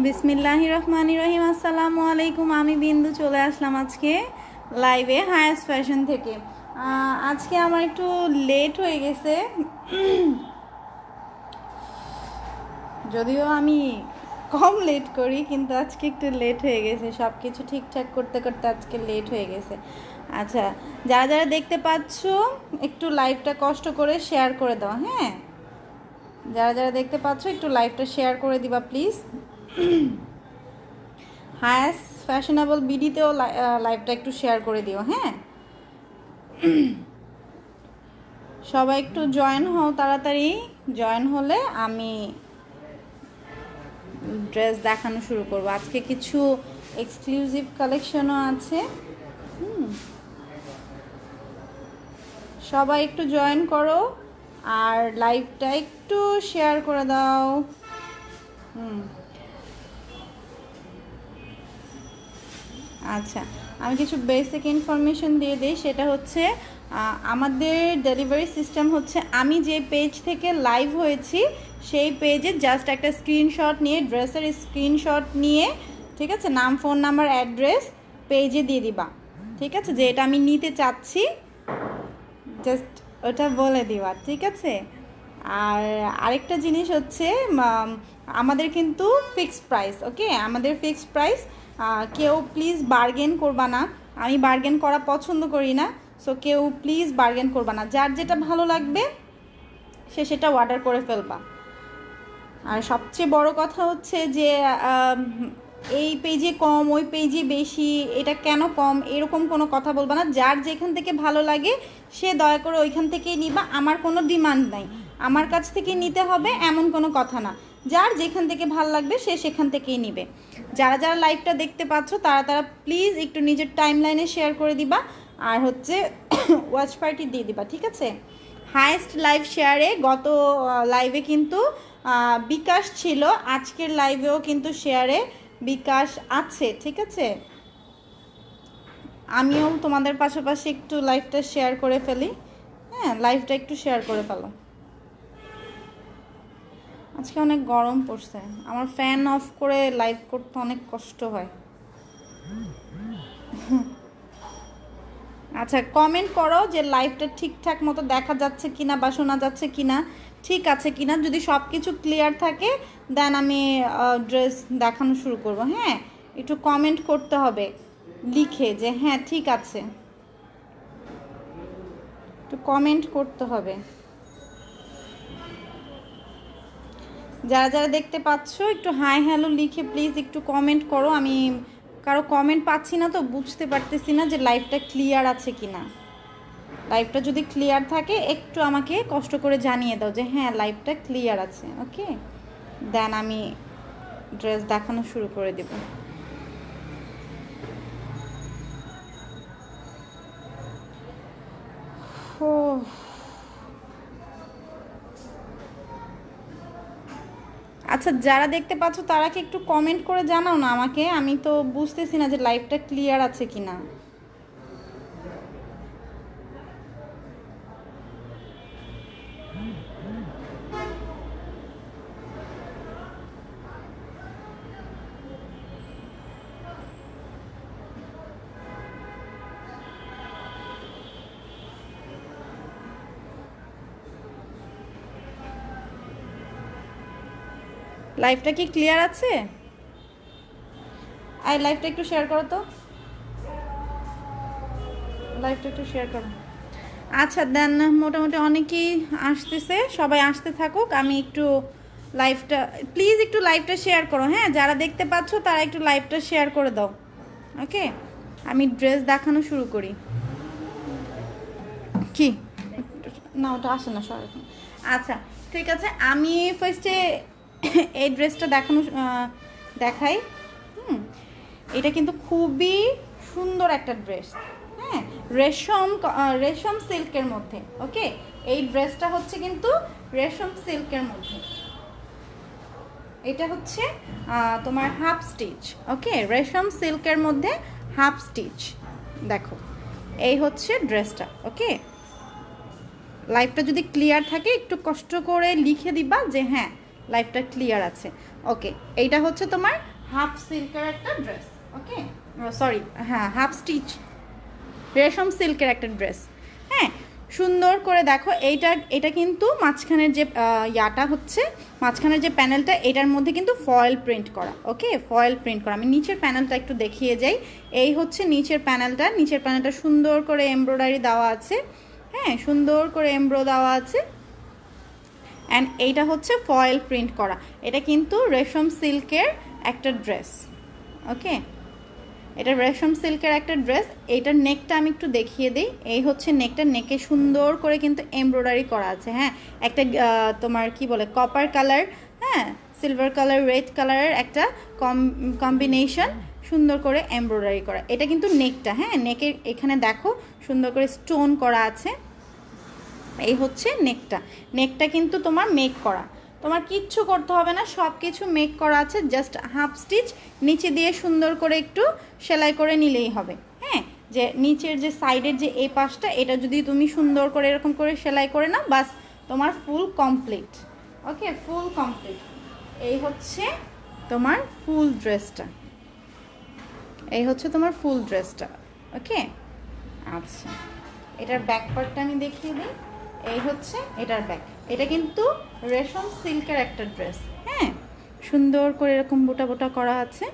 বিসমিল্লাহির রহমানির রহিম। আসসালামু আলাইকুম। আমি বিন্দু চলে আসলাম আজকে লাইভে হায়েস্ট ফ্যাশন থেকে। আজকে আমার একটু লেট হয়ে গেছে, যদিও আমি কম লেট করি, কিন্তু আজকে একটু লেট হয়ে গেছে। সব কিছু ঠিকঠাক করতে করতে আজকে লেট হয়ে গেছে। আচ্ছা, যারা যারা দেখতে পাচ্ছ একটু লাইভটা কষ্ট করে শেয়ার করে দাও। হ্যাঁ, যারা যারা দেখতে পাচ্ছ একটু লাইভটা শেয়ার করে দিবা প্লিজ। হায়েস্ট ফ্যাশনেবল বিডিতেও লাইভটা একটু শেয়ার করে দিও। হ্যাঁ, সবাই একটু জয়েন হও, তাড়াতাড়ি জয়েন হলে আমি ড্রেস দেখানো শুরু করব। আজকে কিছু এক্সক্লুসিভ কালেকশনও আছে। সবাই একটু জয়েন করো আর লাইভটা একটু শেয়ার করে দাও। আচ্ছা, আমি কিছু বেসিক ইনফরমেশন দিয়ে দিই। সেটা হচ্ছে আমাদের ডেলিভারি সিস্টেম হচ্ছে, আমি যে পেজ থেকে লাইভ হয়েছি সেই পেজে জাস্ট একটা স্ক্রিনশট নিয়ে, ড্রেসের স্ক্রিনশট নিয়ে, ঠিক আছে, নাম, ফোন নাম্বার, অ্যাড্রেস পেজে দিয়ে দিবা। ঠিক আছে, যে এটা আমি নিতে চাচ্ছি, জাস্ট ওটা বলে দিবা। ঠিক আছে, আর আরেকটা জিনিস হচ্ছে আমাদের কিন্তু ফিক্সড প্রাইস। ওকে, আমাদের ফিক্সড প্রাইস। কেউ প্লিজ বার্গেন করবা না, আমি বার্গেন করা পছন্দ করি না। সো কেউ প্লিজ বার্গেন করবা না, যার যেটা ভালো লাগবে সে সেটা অর্ডার করে ফেলবা। আর সবচেয়ে বড় কথা হচ্ছে যে এই পেজে কম, ওই পেজে বেশি, এটা কেন কম, এরকম কোনো কথা বলবা না। যার যেখান থেকে ভালো লাগে সে দয়া করে ওইখান থেকেই নিবা। আমার কোনো ডিমান্ড নাই আমার কাছ থেকে নিতে হবে এমন কোনো কথা না। যার যেখান থেকে ভালো লাগবে সে সেখান থেকেই নিবে। যারা যারা লাইভটা দেখতে পাচ্ছ তারা তারা প্লিজ একটু নিজের টাইম লাইনে শেয়ার করে দিবা, আর হচ্ছে ওয়াচ পার্টি দিয়ে দিবা। ঠিক আছে, হায়েস্ট লাইভ শেয়ারে গত লাইভে কিন্তু বিকাশ ছিল, আজকের লাইভেও কিন্তু শেয়ারে বিকাশ আছে। ঠিক আছে, আমিও তোমাদের পাশাপাশি একটু লাইভটা শেয়ার করে ফেলি। হ্যাঁ, লাইভটা একটু শেয়ার করে ফেলো। আজকে অনেক গরম পড়ছে, আমার ফ্যান অফ করে লাইভ করতে অনেক কষ্ট হয়। আচ্ছা, কমেন্ট করো যে লাইভটা ঠিকঠাক মতো দেখা যাচ্ছে কিনা বা শোনা যাচ্ছে কিনা, ঠিক আছে কিনা। যদি সব কিছু ক্লিয়ার থাকে দেন আমি ড্রেস দেখানো শুরু করব। হ্যাঁ, একটু কমেন্ট করতে হবে লিখে যে হ্যাঁ ঠিক আছে, একটু কমেন্ট করতে হবে। যারা যারা দেখতে পাচ্ছ একটু হাই হ্যালো লিখে প্লিজ একটু কমেন্ট করো। আমি কারো কমেন্ট পাচ্ছি না, তো বুঝতে পারতেছি না যে লাইভটা ক্লিয়ার আছে কিনা। লাইভটা যদি ক্লিয়ার থাকে একটু আমাকে কষ্ট করে জানিয়ে দাও যে হ্যাঁ লাইভটা ক্লিয়ার আছে। ওকে, দেন আমি ড্রেস দেখানো শুরু করে দেব। ও আচ্ছা, যারা দেখতে পাচ্ছ তারা কি একটু কমেন্ট করে জানাও না আমাকে, আমি তো বুঝতেছি না যে লাইভটা ক্লিয়ার আছে কিনা। লাইভটা কি ক্লিয়ার আছে? আর লাইভটা একটু শেয়ার করো তো, লাইভটা একটু শেয়ার করো। আচ্ছা দেন, মোটামুটি অনেকেই আসতেছে, সবাই আসতে থাকুক। আমি একটু লাইভটা, প্লিজ একটু লাইভটা শেয়ার করো। হ্যাঁ, যারা দেখতে পাচ্ছ তারা একটু লাইভটা শেয়ার করে দাও। ওকে, আমি ড্রেস দেখানো শুরু করি। কি না, ওটা আসে না সবাই। আচ্ছা ঠিক আছে, আমি ফার্স্টে এই ড্রেসটা দেখাই। এটা কিন্তু খুবই সুন্দর একটা ড্রেস। হ্যাঁ, রেশম সিল্কের মধ্যে। ওকে, এই ড্রেসটা হচ্ছে কিন্তু রেশম সিল্কের মধ্যে। এটা হচ্ছে তোমার হাফ স্টিচ। ওকে, রেশম সিল্কের মধ্যে হাফ স্টিচ। দেখো, এই হচ্ছে ড্রেসটা। ওকে, লাইভটা যদি ক্লিয়ার থাকে একটু কষ্ট করে লিখে দিবা যে হ্যাঁ লাইফটা ক্লিয়ার আছে। ওকে, এইটা হচ্ছে তোমার হাফ সিল্কের একটা ড্রেস। ওকে, সরি, হ্যাঁ, হাফ স্টিচ রেশম সিল্কের একটা ড্রেস। হ্যাঁ, সুন্দর করে দেখো, এটা কিন্তু মাঝখানের যে ইয়াটা হচ্ছে, মাঝখানের যে প্যানেলটা, এটার মধ্যে কিন্তু ফয়েল প্রিন্ট করা। ওকে, ফয়েল প্রিন্ট করা। আমি নিচের প্যানেলটা একটু দেখিয়ে যাই। এই হচ্ছে নিচের প্যানেলটা সুন্দর করে এমব্রয়ডারি দেওয়া আছে। হ্যাঁ, সুন্দর করে এমব্রো দেওয়া আছে। অ্যান্ড এইটা হচ্ছে ফয়েল প্রিন্ট করা। এটা কিন্তু রেশম সিল্কের একটা ড্রেস। ওকে, এটা রেশম সিল্কের একটা ড্রেস। এইটার নেকটা আমি একটু দেখিয়ে দিই। এই হচ্ছে নেকে সুন্দর করে কিন্তু এমব্রয়ডারি করা আছে। হ্যাঁ, একটা তোমার কি বলে, কপার কালার, হ্যাঁ, সিলভার কালার, রেড কালারের একটা কম্বিনেশন, সুন্দর করে এমব্রয়ডারি করা। এটা কিন্তু নেকটা, হ্যাঁ, নেকের এখানে দেখো সুন্দর করে স্টোন করা আছে। এই হচ্ছে নেকটা কিন্তু তোমার মেক করা, তোমার কিচ্ছু করতে হবে না, সব কিছু মেক করা আছে। জাস্ট হাফ স্টিচ নিচে দিয়ে সুন্দর করে একটু সেলাই করে নিলেই হবে। হ্যাঁ, যে নিচের যে সাইডের যে এই পাশটা, এটা যদি তুমি সুন্দর করে এরকম করে সেলাই করে নাও, বাস তোমার ফুল কমপ্লিট। ওকে, ফুল কমপ্লিট। এই হচ্ছে তোমার ফুল ড্রেসটা। ওকে, আচ্ছা, এটার ব্যাক পার্টটা আমি দেখিয়ে দিই। এই হচ্ছে এটার ব্যাক। এটা কিন্তু রেশম সিল্কের একটা ড্রেস। হ্যাঁ, সুন্দর করে এরকম বোটা বোটা করা আছে।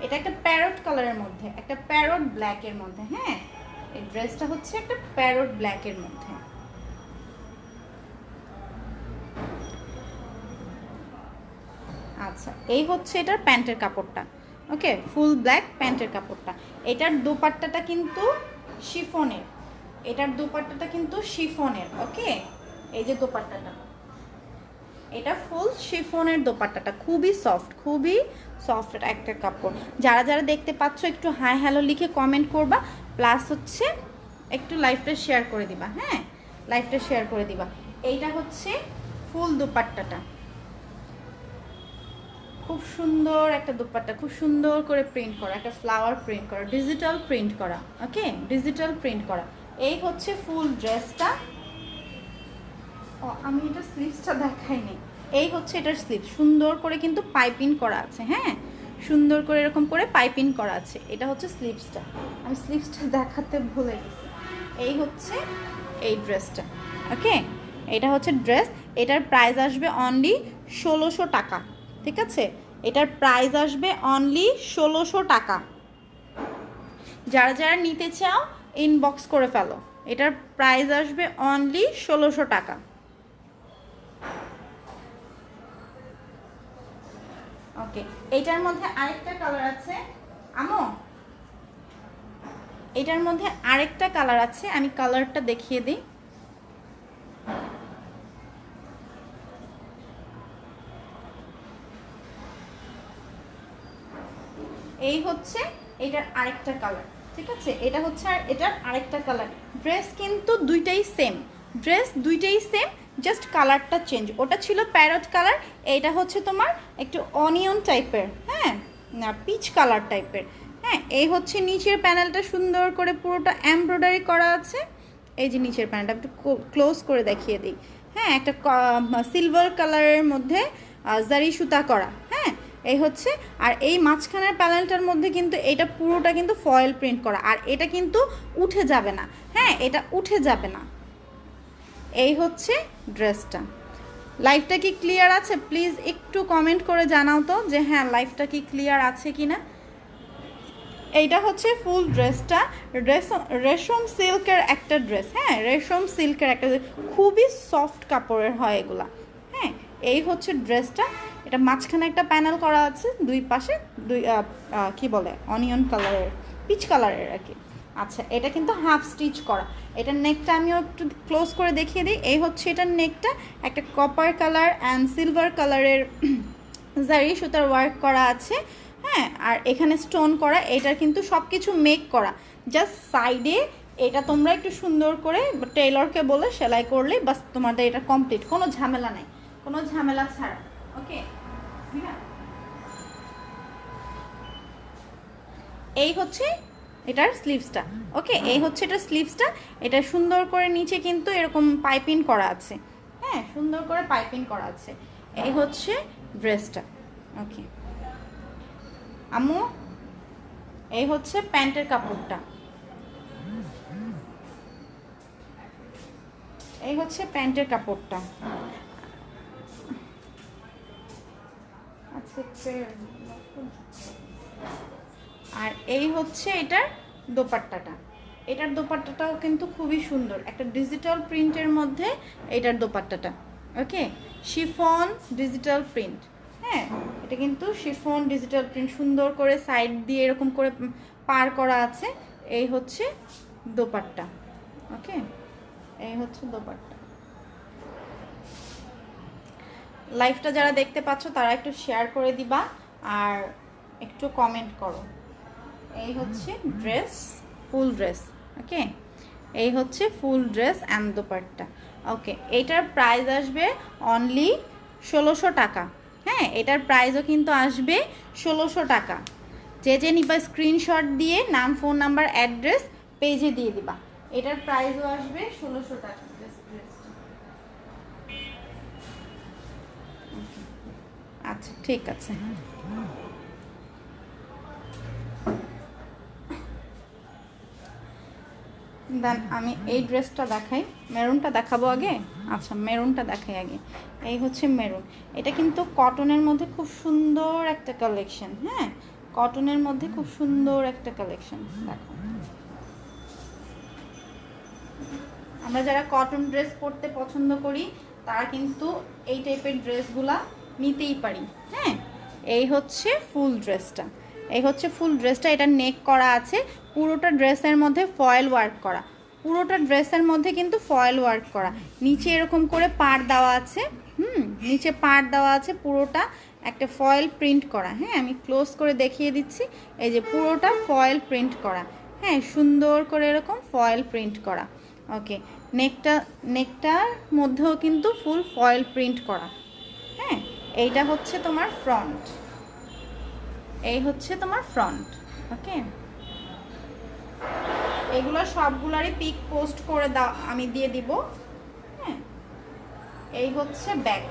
এটা একটা প্যারট কালারের মধ্যে, একটা প্যারট ব্ল্যাকের মধ্যে। হ্যাঁ, এই ড্রেসটা হচ্ছে একটা প্যারট ব্ল্যাকের মধ্যে। আচ্ছা, এই হচ্ছে এটার প্যান্টের কাপড়টা। ওকে, ফুল ব্ল্যাক প্যান্টের কাপড়টা। এটার দোপাট্টাটা কিন্তু শিফনের। ওকে, এই যে দোপাট্টাটা, এটা ফুল শিফনের দোপাট্টাটা, খুবই সফট একটা কাপড়। যারা দেখতে পাচ্ছ একটু হাই হ্যালো লিখে কমেন্ট করবা, প্লাস হচ্ছে একটু লাইভটা শেয়ার করে দিবা। হ্যাঁ, লাইভটা শেয়ার করে দিবা। এইটা হচ্ছে ফুল দোপাট্টাটা, খুব সুন্দর একটা দোপাট্টা, খুব সুন্দর করে প্রিন্ট করা, একটা ফ্লাওয়ার প্রিন্ট করা, ডিজিটাল প্রিন্ট করা। ওকে, ডিজিটাল প্রিন্ট করা। এই হচ্ছে ফুল ড্রেসটা। আমি এটা স্লিভসটা দেখাইনি। এই হচ্ছে এটার স্লিভ, সুন্দর করে কিন্তু পাইপিং করা আছে। হ্যাঁ, সুন্দর করে এরকম করে পাইপিং করা আছে। এটা হচ্ছে স্লিভসটা, আমি স্লিভসটা দেখাতে ভুলে গেছি। এই হচ্ছে এই ড্রেসটা। ওকে, এটা হচ্ছে ড্রেস। এটার প্রাইস আসবে অনলি 1600 টাকা। ঠিক আছে, এটার প্রাইস আসবে অনলি 1600 টাকা। যারা নিতে চাও ইনবক্স করে ফেলো। এটার প্রাইস আসবে অনলি 1600 টাকা। ওকে, এটার মধ্যে আরেকটা কালার আছে আমো, এটার মধ্যে আরেকটা কালার আছে, আমি কালারটা দেখিয়ে দিই। এই হচ্ছে এটার আরেকটা কালার। ঠিক আছে, এটা হচ্ছে আর এটার আরেকটা কালার। ড্রেস কিন্তু দুইটাই সেম, জাস্ট কালারটা চেঞ্জ। ওটা ছিল প্যারট কালার, এইটা হচ্ছে তোমার একটু অনিয়ন টাইপের, হ্যাঁ, না পিচ কালার টাইপের। হ্যাঁ, এই হচ্ছে নিচের প্যানেলটা, সুন্দর করে পুরোটা এমব্রয়ডারি করা আছে। এই যে নিচের প্যানেলটা একটু ক্লোজ করে দেখিয়ে দিই। হ্যাঁ, একটা সিলভার কালারের মধ্যে জারি সুতা করা। হ্যাঁ, এই হচ্ছে। আর এই মাঝখানের প্যানেলটার মধ্যে কিন্তু এটা পুরোটা কিন্তু ফয়েল প্রিন্ট করা, আর এটা কিন্তু উঠে যাবে না। হ্যাঁ, এটা উঠে যাবে না। এই হচ্ছে ড্রেসটা। লাইভটা কি ক্লিয়ার আছে? প্লিজ একটু কমেন্ট করে জানাও তো যে হ্যাঁ, লাইভটা কি ক্লিয়ার আছে কি না। এইটা হচ্ছে ফুল ড্রেসটা, রেশম সিল্কের একটা ড্রেস। হ্যাঁ, রেশম সিল্কের একটা, খুবই সফট কাপড়ের হয় এগুলা। হ্যাঁ, এই হচ্ছে ড্রেসটা। এটা মাঝখানে একটা প্যানেল করা আছে, দুই পাশে কি বলে অনিয়ন কালারের, পিচ কালারের আর কি। আচ্ছা, এটা কিন্তু হাফ স্টিচ করা। এটার নেকটা আমিও একটু ক্লোজ করে দেখিয়ে দিই। এই হচ্ছে এটার নেকটা, একটা কপার কালার অ্যান্ড সিলভার কালারের জারি সুতার ওয়ার্ক করা আছে। হ্যাঁ, আর এখানে স্টোন করা। এটার কিন্তু সব কিছু মেক করা, জাস্ট সাইডে এটা তোমরা একটু সুন্দর করে টেইলরকে বলে সেলাই করলে বাস তোমাদের এটা কমপ্লিট, কোনো ঝামেলা নেই, কোনো ঝামেলা ছাড়া। ওকে, এই হচ্ছে এটার স্লিভসটা। ওকে, এই হচ্ছে এটার স্লিভসটা। এটা সুন্দর করে নিচে কিন্তু এরকম পাইপিং করা আছে। হ্যাঁ, সুন্দর করে পাইপিং করা আছে। এই হচ্ছে ড্রেসটা। ওকে আম্মু, এই হচ্ছে প্যান্টের কাপড়টা, এই হচ্ছে প্যান্টের কাপড়টা। আচ্ছা, আর এই হচ্ছে এটার দোপাট্টাটা। এটার দোপাট্টাটাও কিন্তু খুবই সুন্দর, একটা ডিজিটাল প্রিন্টের মধ্যে এটার দোপাট্টাটা। ওকে, শিফন ডিজিটাল প্রিন্ট। হ্যাঁ, এটা কিন্তু শিফন ডিজিটাল প্রিন্ট, সুন্দর করে সাইড দিয়ে এরকম করে পার করা আছে। এই হচ্ছে দোপাট্টা। ওকে, এই হচ্ছে দোপাট্টা। লাইভটা যারা দেখতে পাচ্ছ তারা একটু শেয়ার করে দিবা আর একটু কমেন্ট করো। এই হচ্ছে ড্রেস, ফুল ড্রেস। ওকে, এই হচ্ছে ফুল ড্রেস অ্যান্ড দোপাট্টা। ওকে, এটার প্রাইস আসবে অনলি 1600 টাকা। হ্যাঁ, এটার প্রাইসও কিন্তু আসবে 1600 টাকা। যে নিবা স্ক্রিনশট দিয়ে নাম, ফোন নাম্বার, অ্যাড্রেস পেজে দিয়ে দিবা। এটার প্রাইসও আসবে 1600 টাকা। আচ্ছা, ঠিক আছে। দেন আমি এই ড্রেসটা দেখাই, মেরুনটা দেখাবো আগে। আচ্ছা, মেরুনটা দেখাই আগে। এই হচ্ছে মেরুন। এটা কিন্তু কটনের মধ্যে খুব সুন্দর একটা কালেকশন। হ্যাঁ, কটনের মধ্যে খুব সুন্দর একটা কালেকশন। দেখো, আমরা যারা কটন ড্রেস পরতে পছন্দ করি তারা কিন্তু এই টাইপের ড্রেসগুলা নিতেই পারি। হ্যাঁ, এই হচ্ছে ফুল ড্রেসটা, এই হচ্ছে ফুল ড্রেসটা। এটা নেক করা আছে, পুরোটা ড্রেসের মধ্যে ফয়েল ওয়ার্ক করা, পুরোটা ড্রেসের মধ্যে কিন্তু ফয়েল ওয়ার্ক করা। নিচে এরকম করে পাড় দেওয়া আছে। নিচে পাড় দেওয়া আছে, পুরোটা একটা ফয়েল প্রিন্ট করা। হ্যাঁ, আমি ক্লোজ করে দেখিয়ে দিচ্ছি। এই যে পুরোটা ফয়েল প্রিন্ট করা। হ্যাঁ, সুন্দর করে এরকম ফয়েল প্রিন্ট করা। ওকে, নেকটার মধ্যেও কিন্তু ফুল ফয়েল প্রিন্ট করা। হ্যাঁ, এইটা হচ্ছে তোমার ফ্রন্ট, এই হচ্ছে তোমার ফ্রন্ট। ওকে, এগুলো সবগুলারই পিক পোস্ট করে দাও, আমি দিয়ে দিব। হ্যাঁ, এই হচ্ছে ব্যাগ,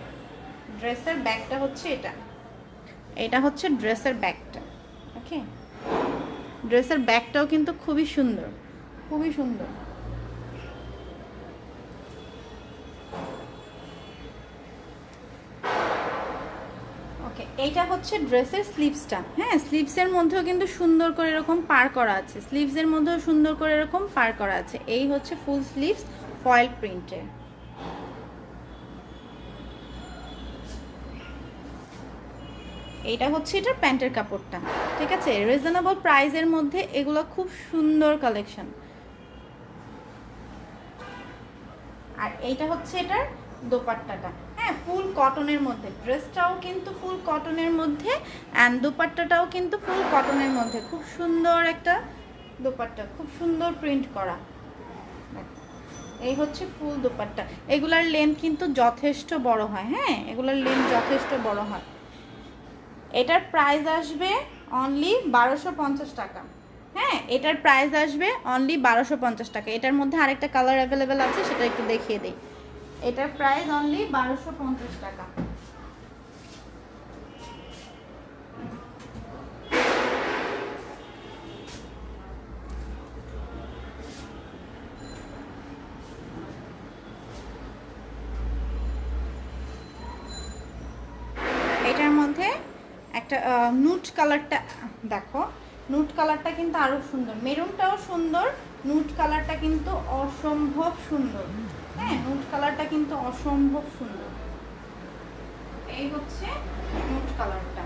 ড্রেসের ব্যাগটা হচ্ছে এটা, এটা হচ্ছে ড্রেসের ব্যাগটা। ওকে, ড্রেসের ব্যাগটাও কিন্তু খুবই সুন্দর, খুবই সুন্দর। এইটা হচ্ছে ড্রেসের স্লিভসটা। হ্যাঁ, স্লিভসের মধ্যেও কিন্তু সুন্দর করে এরকম পার করা আছে, স্লিভসের মধ্যেও সুন্দর করে এরকম পার করা আছে। এই হচ্ছে ফুল স্লিভস ফয়েল প্রিন্টের। এইটা হচ্ছে এটার প্যান্টের কাপড়টা। ঠিক আছে, রিজনেবল প্রাইসের মধ্যে এগুলো খুব সুন্দর কালেকশন। আর এইটা হচ্ছে এটার দোপাট্টাটা। হ্যাঁ, ফুল কটনের মধ্যে, ড্রেসটাও কিন্তু ফুল কটনের মধ্যে অ্যান্ড দোপাট্টাটাও কিন্তু ফুল কটনের মধ্যে। খুব সুন্দর একটা দোপাট্টা, খুব সুন্দর প্রিন্ট করা। এই হচ্ছে ফুল দোপাট্টা। এগুলার লেন্থ কিন্তু যথেষ্ট বড় হয়। হ্যাঁ, এগুলার লেন্থ যথেষ্ট বড় হয়। এটার প্রাইস আসবে অনলি 1250 টাকা। হ্যাঁ, এটার প্রাইস আসবে অনলি 1250 টাকা। এটার মধ্যে আরেকটা কালার অ্যাভেলেবেল আছে, সেটা একটু দেখিয়ে দিই। এটার প্রাইস অনলি 1250 টাকা। এটার মধ্যে একটা নুট কালারটা দেখো, নুট কালারটা কিন্তু আরো সুন্দর, মেরুনটাও সুন্দর, নুট কালারটা কিন্তু অসম্ভব সুন্দর। হ্যাঁ, নুট কালারটা কিন্তু অসম্ভব সুন্দর। এই হচ্ছে নুট কালারটা,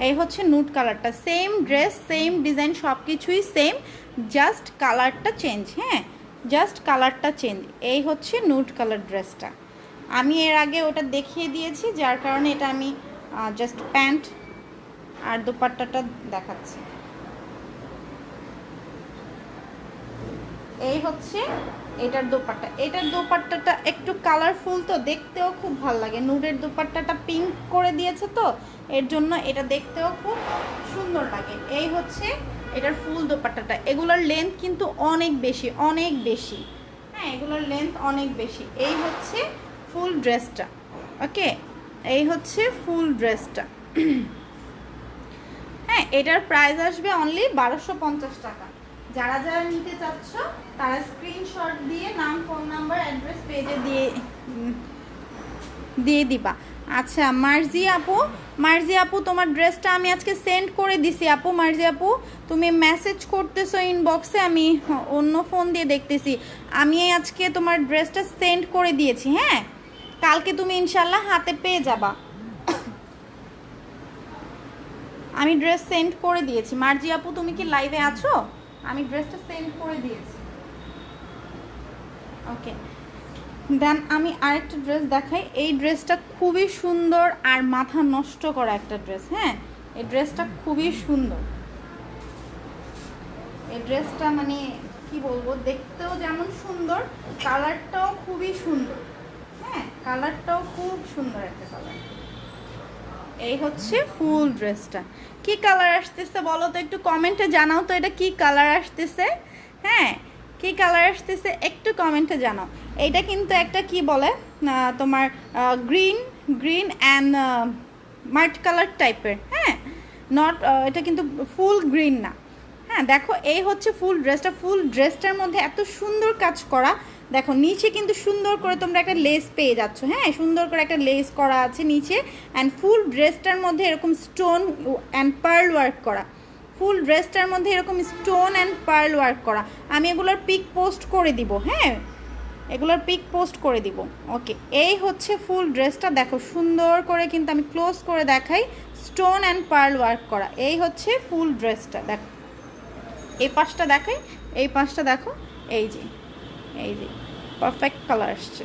এই হচ্ছে নুট কালারটা। সেম ড্রেস, সেম ডিজাইন, সব কিছুই সেম, জাস্ট কালারটা চেঞ্জ। হ্যাঁ, জাস্ট কালারটা চেঞ্জ। এই হচ্ছে নুট কালার ড্রেসটা। আমি এর আগে ওটা দেখিয়ে দিয়েছি, যার কারণে এটা আমি জাস্ট প্যান্ট আর দোপাট্টাটা দেখাচ্ছি। এই হচ্ছে এটার দোপাট্টা। এটার দোপাট্টাটা একটু কালারফুল, তো দেখতেও খুব ভালো লাগে। নুডের দোপাট্টাটা পিঙ্ক করে দিয়েছে, তো এর জন্য এটা দেখতেও খুব সুন্দর লাগে। এই হচ্ছে এটার ফুল দোপাট্টাটা। এগুলোর লেন্থ কিন্তু অনেক বেশি, অনেক বেশি। হ্যাঁ, এগুলোর লেন্থ অনেক বেশি। এই হচ্ছে ফুল ড্রেসটা। ওকে, এই হচ্ছে ফুল ড্রেসটা। হ্যাঁ, এটার প্রাইস আসবে অনলি 1250 টাকা। যারা যারা নিতে চাচ্ছ তারা স্ক্রিনশট দিয়ে নাম, ফোন নাম্বার, অ্যাড্রেস পেজে দিয়ে দিবা। আচ্ছা মার্জি আপু তোমার ড্রেসটা আমি আজকে সেন্ড করে দিছি আপু। মার্জি আপু তুমি মেসেজ করতেছো ইনবক্সে, আমি অন্য ফোন দিয়ে দেখতেছি। আমি আজকে তোমার ড্রেসটা সেন্ড করে দিয়েছি। হ্যাঁ, কালকে তুমি ইনশাল্লাহ হাতে পেয়ে যাবা। আমি ড্রেস সেন্ড করে দিয়েছি। মার্জি আপু তুমি কি লাইভে আছো? আমি ড্রেসটা সেন্ড করে দিয়েছি। ওকে, দেন আমি আরেকটা ড্রেস দেখাই। এই ড্রেসটা খুবই সুন্দর আর মাথা নষ্ট করা একটা ড্রেস। হ্যাঁ, এই ড্রেসটা খুবই সুন্দর। এই ড্রেসটা মানে কি বলবো, দেখতেও যেমন সুন্দর, কালারটাও খুবই সুন্দর। হ্যাঁ, কালারটাও খুব সুন্দর একটা কালার। এই হচ্ছে ফুল ড্রেসটা। কি কালার আসতেছে বলো তো, একটু কমেন্টে জানাও তো এটা কি কালার আসতেছে। হ্যাঁ, কি কালার আসতেছে একটু কমেন্টে জানাও। এইটা কিন্তু একটা কি বলে তোমার গ্রিন অ্যান্ড মাল্ট কালার টাইপের। হ্যাঁ, নট এটা কিন্তু ফুল গ্রিন না। হ্যাঁ, দেখো এই হচ্ছে ফুল ড্রেসটা। ফুল ড্রেসটার মধ্যে এত সুন্দর কাজ করা। দেখো নিচে কিন্তু সুন্দর করে তোমরা একটা লেস পেয়ে যাচ্ছ। হ্যাঁ, সুন্দর করে একটা লেস করা আছে নিচে। অ্যান্ড ফুল ড্রেসটার মধ্যে এরকম স্টোন অ্যান্ড পার্ল ওয়ার্ক করা। ফুল ড্রেসটার মধ্যে এরকম স্টোন অ্যান্ড পার্ল ওয়ার্ক করা। আমি এগুলোর পিক পোস্ট করে দিব। হ্যাঁ, এগুলোর পিক পোস্ট করে দিব। ওকে, এই হচ্ছে ফুল ড্রেসটা। দেখো সুন্দর করে কিন্তু আমি ক্লোজ করে দেখাই, স্টোন অ্যান্ড পার্ল ওয়ার্ক করা। এই হচ্ছে ফুল ড্রেসটা। দেখো এই পাশটা দেখাই, এই পাশটা দেখো, এই যে পারফেক্ট কালার আসছে।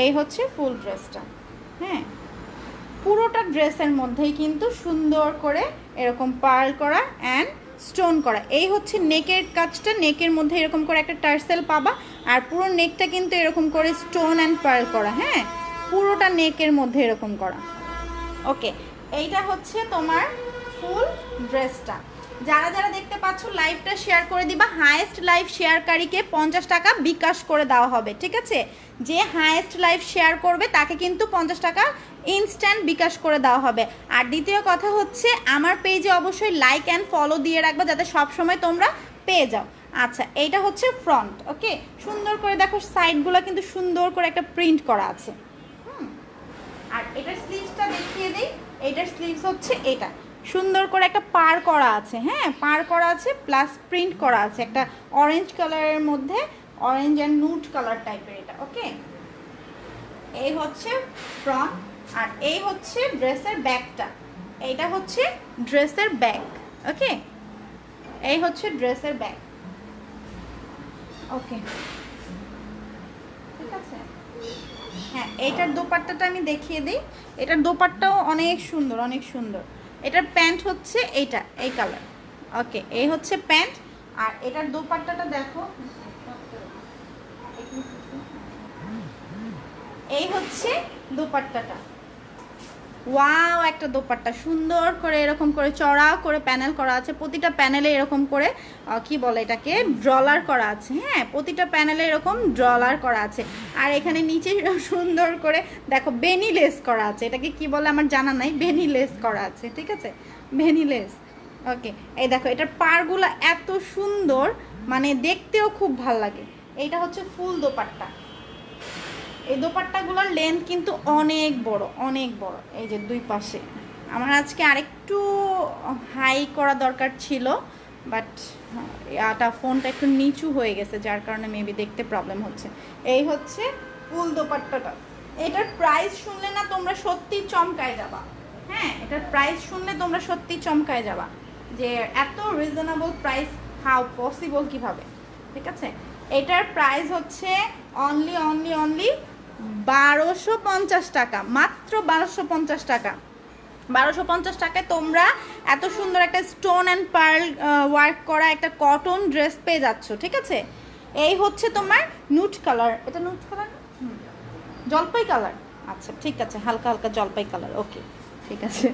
এই হচ্ছে ফুল ড্রেসটা। হ্যাঁ, পুরোটা ড্রেসের মধ্যেই কিন্তু সুন্দর করে এরকম পার্ল করা অ্যান্ড স্টোন করা। এই হচ্ছে নেকের কাজটা, নেকের মধ্যে এরকম করে একটা টার্সেল পাবা। আর পুরো নেকটা কিন্তু এরকম করে স্টোন অ্যান্ড পার্ল করা। হ্যাঁ, পুরোটা নেকের মধ্যে এরকম করা। ওকে, এইটা হচ্ছে তোমার ফুল ড্রেসটা। যারা যারা দেখতে পাচ্ছ লাইভটা শেয়ার করে দিবা। হায়েস্ট লাইভ শেয়ারকারীকে 50 টাকা বিকাশ করে দেওয়া হবে। ঠিক আছে, যে হায়েস্ট লাইভ শেয়ার করবে তাকে কিন্তু 50 টাকা ইনস্ট্যান্ট বিকাশ করে দেওয়া হবে। আর দ্বিতীয় কথা হচ্ছে আমার পেজে অবশ্যই লাইক অ্যান্ড ফলো দিয়ে রাখবা যাতে সবসময় তোমরা পেয়ে যাও। আচ্ছা, এইটা হচ্ছে ফ্রন্ট। ওকে, সুন্দর করে দেখো সাইডগুলো কিন্তু সুন্দর করে একটা প্রিন্ট করা আছে। আর এটার স্লিভসটা দেখিয়ে দিই। এটার স্লিভস হচ্ছে এটা, সুন্দর করে একটা পার করা আছে। হ্যাঁ, পার করা আছে প্লাস প্রিন্ট করা আছে একটা অরেঞ্জ কালারের মধ্যে, অরেঞ্জ অ্যান্ড নুড কালার টাইপের এটা। ওকে, এই হচ্ছে ফ্রন্ট। আর এই হচ্ছে ড্রেসের ব্যাকটা। এইটা হচ্ছে ড্রেসের ব্যাক। ওকে, এই হচ্ছে ড্রেসের ব্যাক। ওকে, ঠিক আছে। হ্যাঁ, এইটার দোপাট্টাটা আমি দেখিয়ে দিই। এটার দোপাট্টাও অনেক সুন্দর, অনেক সুন্দর। এটার প্যান্ট হচ্ছে এইটা, এই কালার। ওকে, এই হচ্ছে প্যান্ট। আর এটার দোপাট্টাটা দেখো, এই হচ্ছে দোপাট্টাটা। ওয়াও, একটা দোপাট্টা সুন্দর করে এরকম করে চড়া করে প্যানেল করা আছে। প্রতিটা প্যানেলে এরকম করে কি বলে এটাকে, ড্রলার করা আছে। হ্যাঁ, প্রতিটা প্যানেলে এরকম ড্রলার করা আছে। আর এখানে নিচে সুন্দর করে দেখো বেনি লেস করা আছে। এটাকে কি বলে আমার জানা নাই, বেনি লেস করা আছে। ঠিক আছে, বেনি লেস। ওকে, এই দেখো এটার পাড়গুলো এত সুন্দর, মানে দেখতেও খুব ভাল লাগে। এইটা হচ্ছে ফুল দোপাট্টা। এই দোপাট্টাগুলোর লেন্থ কিন্তু অনেক বড়, অনেক বড়। এই যে দুই পাশে। আমার আজকে আরেকটু হাই করা দরকার ছিল, বাট এটা ফোনটা একটু নিচু হয়ে গেছে, যার কারণে মেবি দেখতে প্রবলেম হচ্ছে। এই হচ্ছে ফুল দোপাট্টাটা। এটার প্রাইস শুনলে না তোমরা সত্যি চমকায় যাবা। হ্যাঁ, এটার প্রাইস শুনলে তোমরা সত্যি চমকায় যাবা যে এত রিজনেবল প্রাইস, হাউ পসিবল, কিভাবে। ঠিক আছে, এটার প্রাইস হচ্ছে অনলি 1250 টাকা, মাত্র 1250 টাকা। 1250 টাকায় তোমরা এত সুন্দর একটা স্টোন অ্যান্ড পার্ল ওয়ার্ক করা একটা কটন ড্রেস পেয়ে যাচ্ছ। ঠিক আছে, এই হচ্ছে তোমার নুট কালার। এটা নুট কালার, জলপাই কালার। আচ্ছা ঠিক আছে, হালকা হালকা জলপাই কালার। ওকে, ঠিক আছে।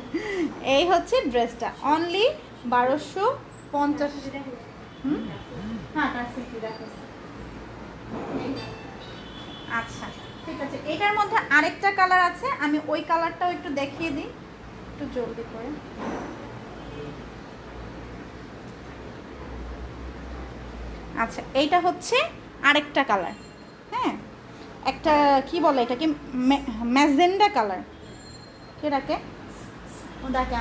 এই হচ্ছে ড্রেসটা অনলি 1250। হ্যাঁ, আচ্ছা ঠিক আছে, এটার মধ্যে আরেকটা কালার আছে, আমি ওই কালারটাও একটু দেখিয়ে দিই একটু জলদি করে। আচ্ছা এইটা হচ্ছে আরেকটা কালার, হ্যাঁ একটা কি বলে এটাকে ম্যাজেন্ডা কালার, কেটাকে ওটাকে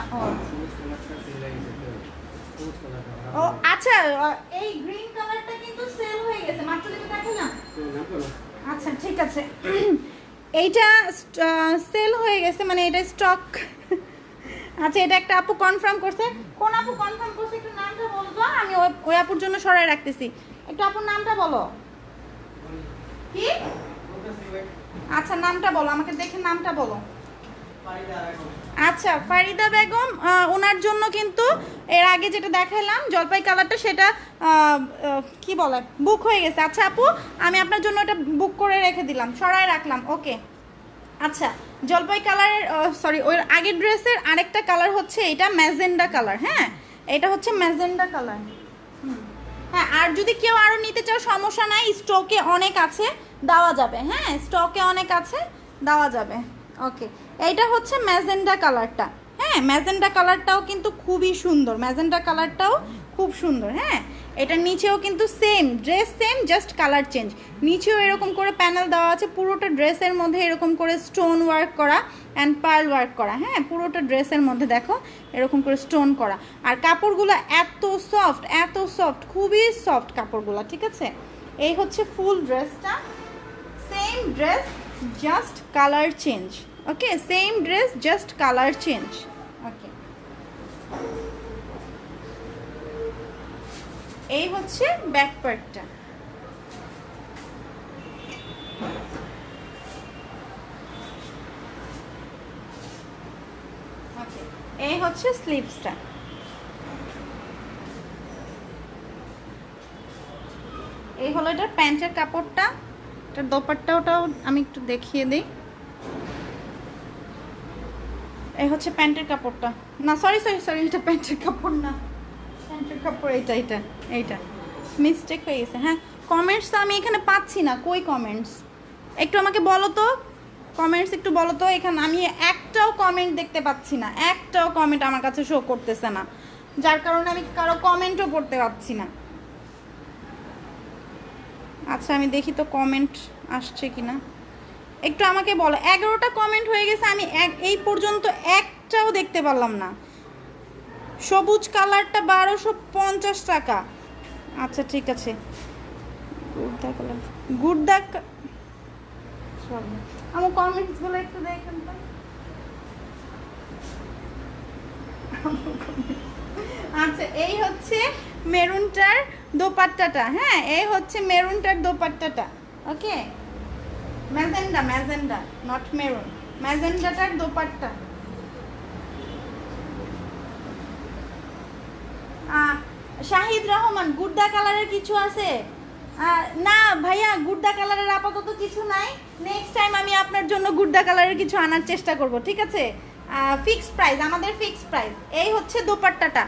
ও আচ্ছা এই গ্রিন কালারটা কিন্তু সেল হয়ে গেছে, মাত্র যেটা দেখালাম। আচ্ছা ঠিক আছে, এইটা সেল হয়ে গেছে, মানে এটা স্টক। আচ্ছা এটা একটা আপু কনফার্ম করছে, কোন আপু কনফার্ম করছে একটু নামটা বলবো, আমি ওই আপুর জন্য সরাই রাখতেছি, একটু আপুর নামটা বলো। কি আচ্ছা নামটা বলো আমাকে, দেখে নামটা বলো। আচ্ছা ফারিদা বেগম, ওনার জন্য কিন্তু এর আগে যেটা দেখালাম জলপাই কালারটা সেটা কি বলে বুক হয়ে গেছে। আচ্ছা আপু আমি আপনার জন্য এটা বুক করে রেখে দিলাম, সরাই রাখলাম, ওকে। আচ্ছা জলপাই কালারের সরি ওই আগের ড্রেসের আরেকটা কালার হচ্ছে এটা ম্যাজেন্ডা কালার, হ্যাঁ এটা হচ্ছে ম্যাজেন্ডা কালার। হ্যাঁ আর যদি কেউ আরও নিতে চাও সমস্যা নাই, স্টকে অনেক আছে, দেওয়া যাবে, হ্যাঁ স্টকে অনেক আছে, দেওয়া যাবে, ওকে। এইটা হচ্ছে ম্যাজেন্ডা কালারটা, হ্যাঁ ম্যাজেন্ডা কালারটাও কিন্তু খুবই সুন্দর, ম্যাজেন্ডা কালারটাও খুব সুন্দর, হ্যাঁ এটার নিচেও কিন্তু same dress, same just colour change, নিচেও এরকম করে প্যানেল দেওয়া আছে, পুরোটা ড্রেসের মধ্যে এরকম করে স্টোন ওয়ার্ক করা অ্যান্ড পার্ল ওয়ার্ক করা, হ্যাঁ পুরোটা ড্রেসের মধ্যে দেখো এরকম করে স্টোন করা, আর কাপড়গুলো এত সফট খুবই সফট কাপড়গুলো, ঠিক আছে। এই হচ্ছে ফুল ড্রেসটা, same dress just colour change, okay same dress just colour change, okay. এই হচ্ছে ব্যাক পার্টটা, ওকে এই হচ্ছে স্লিভসটা, এই হলো এটার প্যান্টের কাপড়টা, এটার দোপাট্টাটাও আমি একটু দেখিয়ে দিই, এই হচ্ছে প্যান্টের কাপড়টা, না সরি এটা প্যান্টের কাপড় না, প্যান্টের কাপড় এইটা মিস্টেক হয়ে গেছে। হ্যাঁ কমেন্টস তো আমি এখানে পাচ্ছি না, কই কমেন্টস একটু আমাকে বলো তো, কমেন্টস একটু বলো তো, এখানে আমি একটাও কমেন্ট দেখতে পাচ্ছি না, একটাও কমেন্ট আমার কাছে শো করতেছে না, যার কারণে আমি কারো কমেন্টও পড়তে পারছি না। আচ্ছা আমি দেখি তো কমেন্ট আসছে কিনা, একটু আমাকে বলো। 11টা কমেন্ট হয়ে গেছে, আমি এই পর্যন্ত একটাও দেখতে পারলাম না। সবুজ কালারটা 1250 টাকা, আচ্ছা ঠিক আছে। গুড়দা কালার, গুড়দা আমার কমেন্টসগুলো একটু দেখেন তো। আচ্ছা এই হচ্ছে মেরুনটার দোপাট্টাটা, হ্যাঁ এই হচ্ছে মেরুনটার দোপাট্টাটা, ওকে ম্যাজেন্ডা নট মেরুন, ম্যাজেন্ডাটার দোপাট্টা। শাহিদ রহমান গুড্ডা কালারের কিছু আছে? না ভাইয়া গুড্ডা কালারের আপাতত কিছু নাই, নেক্সট টাইম আমি আপনার জন্য গুড্ডা কালারের কিছু আনার চেষ্টা করব, ঠিক আছে। ফিক্সড প্রাইস, আমাদের ফিক্সড প্রাইস। এই হচ্ছে দোপাট্টাটা,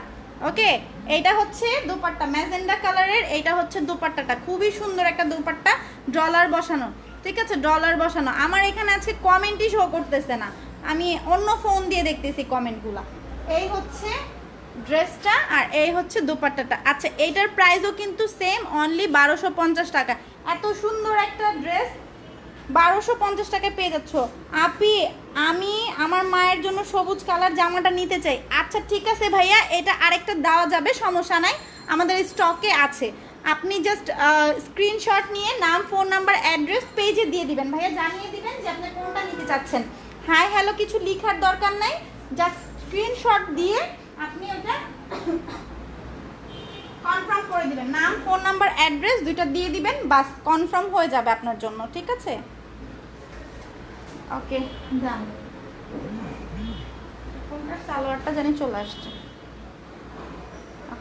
ওকে এইটা হচ্ছে দোপাট্টা ম্যাজেন্ডা কালারের, এইটা হচ্ছে দোপাট্টাটা, খুবই সুন্দর একটা দোপাট্টা, ডলার বসানো, ঠিক আছে ডলার বসানো। আমার এখানে আজকে কমেন্টই শো করতেছে না, আমি অন্য ফোন দিয়ে দেখতেছি কমেন্টগুলো। এই হচ্ছে ড্রেসটা আর এই হচ্ছে দোপাট্টাটা। আচ্ছা এইটার প্রাইসও কিন্তু সেম, অনলি 1250 টাকা। এত সুন্দর একটা ড্রেস 1250 টাকায় পেয়ে যাচ্ছ। আপি আমি আমার মায়ের জন্য সবুজ কালার জামাটা নিতে চাই। আচ্ছা ঠিক আছে ভাইয়া, এটা আরেকটা দেওয়া যাবে, সমস্যা নাই, আমাদের স্টকে আছে। আপনি জাস্ট স্ক্রিনশট নিয়ে নাম, ফোন নাম্বার, অ্যাড্রেস পেজে দিয়ে দিবেন, ভাইয়া জানিয়ে দিবেন যে আপনি কোনটা নিতে চাচ্ছেন। হাই হ্যালো কিছু লেখার দরকার নাই, জাস্ট স্ক্রিনশট দিয়ে আপনি ওটা কনফার্ম করে দিবেন, নাম ফোন নাম্বার অ্যাড্রেস দুইটা দিয়ে দিবেন, বাস কনফার্ম হয়ে যাবে আপনার জন্য, ঠিক আছে। ওকে যান, কোনটা সালোয়ারটা জানি চলে আসছে,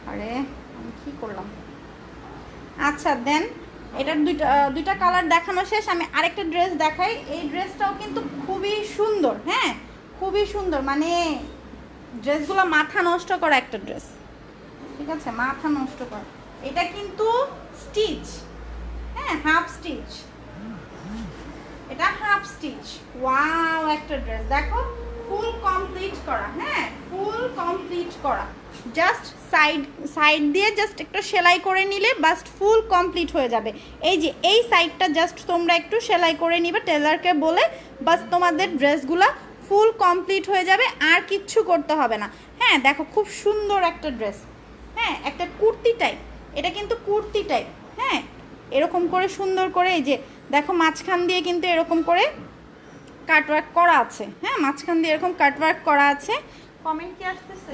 আরে আমি কি করলাম। আচ্ছা দেন এটার দুইটা কালার দেখানো শেষ, আমি আরেকটা ড্রেস দেখাই। এই ড্রেসটাও কিন্তু খুবই সুন্দর, হ্যাঁ খুবই সুন্দর, মানে ড্রেসগুলো মাথা নষ্ট করা একটা ড্রেস, ঠিক আছে মাথা নষ্ট করা। এটা কিন্তু স্টিচ, হ্যাঁ হাফ স্টিচ, এটা হাফ স্টিচ। ওয়াও একটা ড্রেস দেখো, ফুল কমপ্লিট করা, হ্যাঁ ফুল কমপ্লিট করা, জাস্ট সাইড দিয়ে জাস্ট একটু সেলাই করে নিলে বাস ফুল কমপ্লিট হয়ে যাবে। এই যে এই সাইডটা জাস্ট তোমরা একটু সেলাই করে নিবে টেলারকে বলে, বাস তোমাদের ড্রেসগুলো ফুল কমপ্লিট হয়ে যাবে, আর কিচ্ছু করতে হবে না। হ্যাঁ দেখো খুব সুন্দর একটা ড্রেস, হ্যাঁ একটা কুর্তি টাইপ, এটা কিন্তু কুর্তি টাইপ। হ্যাঁ এরকম করে সুন্দর করে এই যে দেখো মাঝখান দিয়ে কিন্তু এরকম করে কাটওয়ার্ক করা আছে, হ্যাঁ মাঝখান দিয়ে এরকম কাটওয়ার্ক করা আছে। কমেন্ট কি আসতেছে?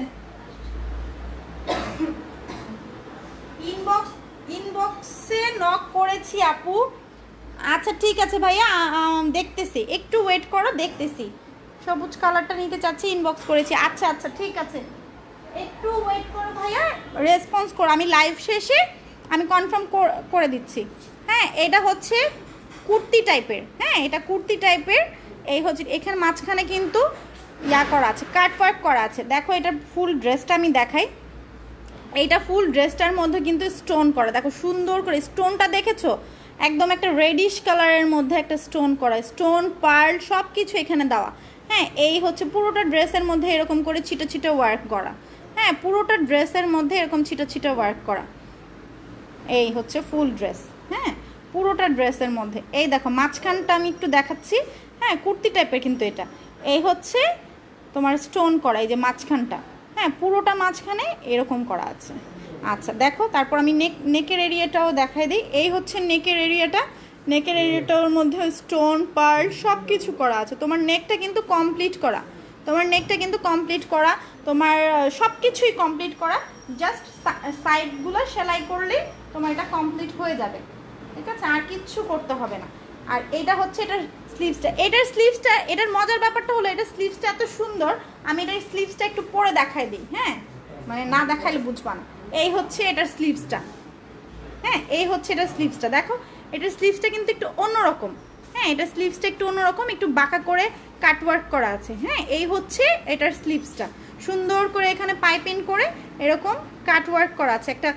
ইনবক্সে নক করেছি আপু। আচ্ছা ঠিক আছে ভাইয়া, দেখতেছি, একটু ওয়েট করো, দেখতেছি। সবুজ কালারটা নিতে চাচ্ছি, ইনবক্স করেছি। আচ্ছা আচ্ছা ঠিক আছে, একটু ওয়েট করো ভাইয়া, রেসপন্স করো, আমি লাইভ শেষে আমি কনফার্ম করে দিচ্ছি। হ্যাঁ এটা হচ্ছে কুর্তি টাইপের, হ্যাঁ এটা কুর্তি টাইপের। এই হচ্ছে এখানে মাঝখানে কিন্তু ইয়া করা আছে, কাটওয়ার্ক করা আছে। দেখো এটা ফুল ড্রেসটা আমি দেখাই, এইটা ফুল ড্রেসটার মধ্যে কিন্তু স্টোন করা, দেখো সুন্দর করে স্টোনটা দেখেছো, একদম একটা রেডিশ কালারের মধ্যে একটা স্টোন করা, স্টোন পার্ল সব কিছু এখানে দেওয়া। হ্যাঁ এই হচ্ছে পুরোটা ড্রেসের মধ্যে এরকম করে ছিটো ছিটো ওয়ার্ক করা, হ্যাঁ পুরোটা ড্রেসের মধ্যে এরকম ছিটো ছিটো ওয়ার্ক করা। এই হচ্ছে ফুল ড্রেস, হ্যাঁ পুরোটা ড্রেসের মধ্যে। এই দেখো মাঝখানটা আমি একটু দেখাচ্ছি, হ্যাঁ কুর্তি টাইপের কিন্তু এটা। এই হচ্ছে তোমার স্টোন করা, এই যে মাঝখানটা, হ্যাঁ পুরোটা মাঝখানে এরকম করা আছে। আচ্ছা দেখো তারপর আমি নেকের এরিয়াটাও দেখাই দিই। এই হচ্ছে নেকের এরিয়াটা, নেকের এরিয়াটার মধ্যে স্টোন পার্ল সব কিছু করা আছে। তোমার নেকটা কিন্তু কমপ্লিট করা, তোমার নেকটা কিন্তু কমপ্লিট করা, তোমার সব কিছুই কমপ্লিট করা, জাস্ট সাইডগুলো সেলাই করলেই তোমার এটা কমপ্লিট হয়ে যাবে, ঠিক আছে, আর কিচ্ছু করতে হবে না। আর এটা হচ্ছে এটার স্লিভসটা, এটার মজার ব্যাপারটা হলো এটার স্লিভসটা এত সুন্দর, আমি এটার স্লিভসটা একটু পরে দেখাই দিই, হ্যাঁ মানে না দেখাইলে বুঝবা না। এই হচ্ছে এটার স্লিভসটা, হ্যাঁ এই হচ্ছে এটার স্লিভসটা, দেখো এটার স্লিভসটা কিন্তু একটু অন্যরকম, হ্যাঁ এটার স্লিভসটা একটু অন্যরকম, একটু বাঁকা করে কাটওয়ার্ক করা আছে। হ্যাঁ এই হচ্ছে এটার স্লিভসটা, সুন্দর করে এখানে পাইপিং করে এরকম কাটওয়ার্ক করা আছে। একটা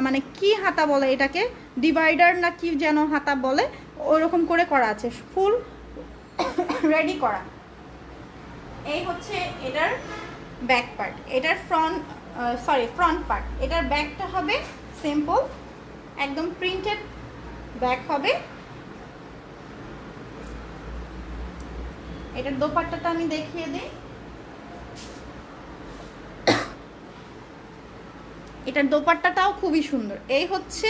মানে কি হাতা বলে এটাকে, ডিভাইডার না কি যেন হাতা বলে, ওইরকম করে করা আছে, ফুল রেডি করা। এই হচ্ছে এটার ব্যাক পার্ট, এটার ফ্রন্ট পার্ট। এটার ব্যাকটা হবে সিম্পল একদম প্রিন্টেড ব্যাক হবে। এটার দোপাট্টাটা আমি দেখিয়ে দিই, এটার দোপাট্টাটাও খুবই সুন্দর। এই হচ্ছে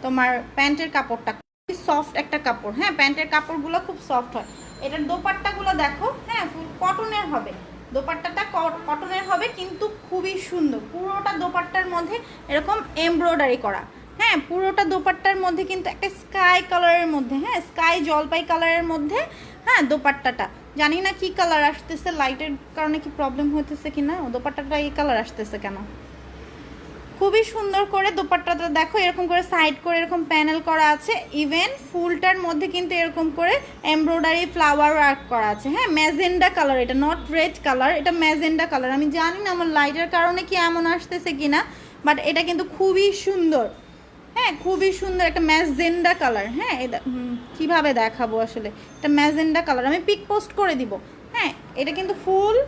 তোমার প্যান্টের কাপড়টা, খুবই সফট একটা কাপড়, হ্যাঁ প্যান্টের কাপড়গুলো খুব সফট হয়। এটার দোপাট্টাগুলো দেখো, হ্যাঁ ফুল কটনের হবে, দোপাট্টাটা কটনের হবে কিন্তু খুবই সুন্দর। পুরোটা দোপাট্টার মধ্যে এরকম এমব্রয়ডারি করা, হ্যাঁ পুরোটা দোপাট্টার মধ্যে কিন্তু একটা স্কাই কালারের মধ্যে, হ্যাঁ স্কাই জলপাই কালারের মধ্যে, হ্যাঁ দোপাট্টাটা জানি না কি কালার আসতেছে, লাইটের কারণে কি প্রবলেম হইতেছে কি না, দোপাট্টাটা এই কালার আসতেছে কেন। খুবই সুন্দর করে দোপাট্টাটা দেখো, এরকম করে সাইড করে এরকম প্যানেল করা আছে, ইভেন ফুলটার মধ্যে কিন্তু এরকম করে এমব্রয়ডারি ফ্লাওয়ার ওয়ার্ক করা আছে। হ্যাঁ ম্যাজেন্ডা কালার, এটা নট রেড কালার, এটা ম্যাজেন্ডা কালার। আমি জানি না আমার লাইটের কারণে কি এমন আসতেছে কিনা, বাট এটা কিন্তু খুবই সুন্দর, হ্যাঁ খুবই সুন্দর একটা ম্যাজেন্ডা কালার। হ্যাঁ এটা কীভাবে দেখাবো আসলে, এটা ম্যাজেন্ডা কালার, আমি পিক পোস্ট করে দিব। হ্যাঁ এটা কিন্তু ফুল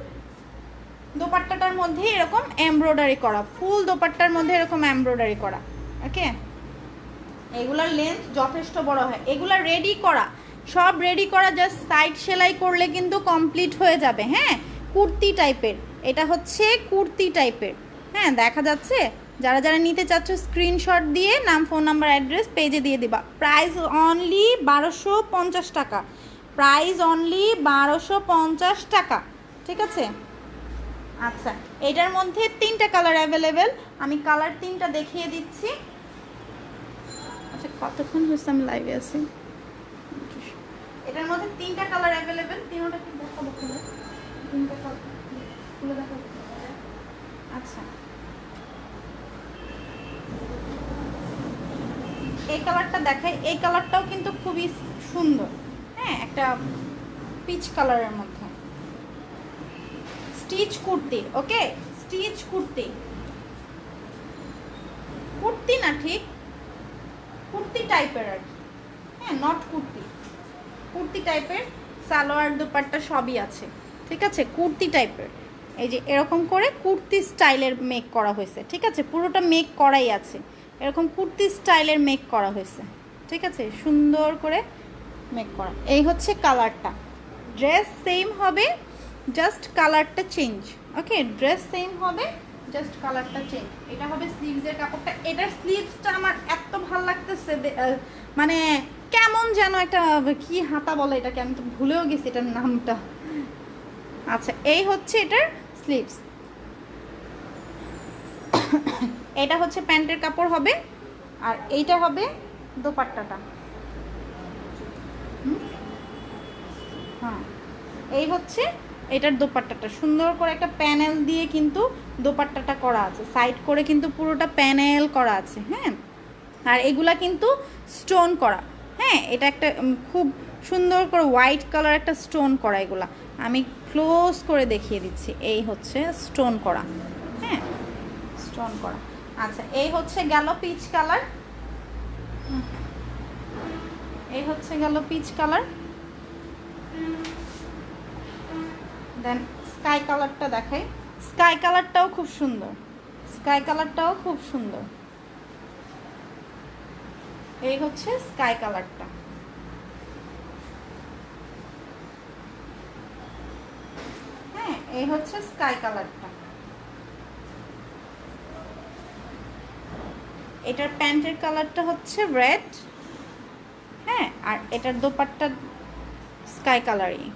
দোপাট্টাটার মধ্যে এরকম এমব্রয়ডারি করা, ফুল দোপাট্টার মধ্যে এরকম এমব্রয়ডারি করা। ওকে এগুলার লেন্থ যথেষ্ট বড় হয়, এগুলা রেডি করা, সব রেডি করা, জাস্ট সাইড সেলাই করলে কিন্তু কমপ্লিট হয়ে যাবে। হ্যাঁ কুর্তি টাইপের, এটা হচ্ছে কুর্তি টাইপের, হ্যাঁ দেখা যাচ্ছে। যারা যারা নিতে চাচ্ছ স্ক্রিনশট দিয়ে নাম ফোন নাম্বার অ্যাড্রেস পেজে দিয়ে দিবা। প্রাইস অনলি 1250 টাকা, প্রাইস অনলি 1250 টাকা, ঠিক আছে। আচ্ছা এটার মধ্যে 3টা কালার অ্যাভেলেবেল, আমি কালার 3টা দেখিয়ে দিচ্ছি। আচ্ছা কতক্ষণ হয়েছে আমি লাইভে আছি। এটার মধ্যে 3টা কালার অ্যাভেলেবেল, তিনটা কি দেখাবো খুলে, 3টা কালার খুলে দেখাবো। আচ্ছা এই কালারটা দেখাই, এই কালারটাও কিন্তু খুবই সুন্দর, হ্যাঁ একটা পিচ কালারের মধ্যে স্টিচ কুর্তি। ওকে স্টিচ কুর্তি, কুর্তি না ঠিক কুর্তি টাইপের আর কি, হ্যাঁ, নট কুর্তি, কুর্তি টাইপের সালোয়ার দুপাট্টা সবই আছে, ঠিক আছে, কুর্তি টাইপের। এই যে এরকম করে কুর্তি স্টাইলের মেক করা হয়েছে, ঠিক আছে, পুরোটা মেক করাই আছে, এরকম কুর্তি স্টাইলের মেক করা হয়েছে, ঠিক আছে, সুন্দর করে মেক করা। এই হচ্ছে কালারটা, ড্রেস সেম হবে, জাস্ট কালারটা চেঞ্জ। ওকে, ড্রেস সেম হবে, জাস্ট কালারটা চেঞ্জ। এটা হবে স্লিভসের কাপড়টা। এটার স্লিভসটা আমার এত ভালো লাগতেছে, মানে কেমন যেন একটা কি হাতা বলে এটাকে, আমি তো ভুলেও গেছি এটার নামটা। আচ্ছা, এই হচ্ছে এটার স্লিভস। এটা হচ্ছে প্যান্টের কাপড় হবে, আর এইটা হবে দোপাট্টাটা। হ্যাঁ, এই হচ্ছে এটার দোপাট্টাটা, সুন্দর করে একটা প্যানেল দিয়ে কিন্তু দোপাট্টাটা করা আছে, সাইড করে কিন্তু পুরোটা প্যানেল করা আছে। হ্যাঁ, আর এগুলা কিন্তু স্টোন করা। হ্যাঁ, এটা একটা খুব সুন্দর করে হোয়াইট কালার একটা স্টোন করা, এগুলা আমি ক্লোজ করে দেখিয়ে দিচ্ছি। এই হচ্ছে স্টোন করা, হ্যাঁ, স্টোন করা। আচ্ছা, এই হচ্ছে গেল পিচ কালার, এই হচ্ছে গেল পিচ কালার। দেন স্কাই কালারটা দেখাই, স্কাই কালারটাও খুব সুন্দর, স্কাই কালারটাও খুব সুন্দর। এই হচ্ছে স্কাই কালারটা। হ্যাঁ, এই হচ্ছে স্কাই কালারটা। এটার প্যান্টের কালারটা হচ্ছে রেড। হ্যাঁ, আর এটার দোপাট্টা স্কাই কালারই।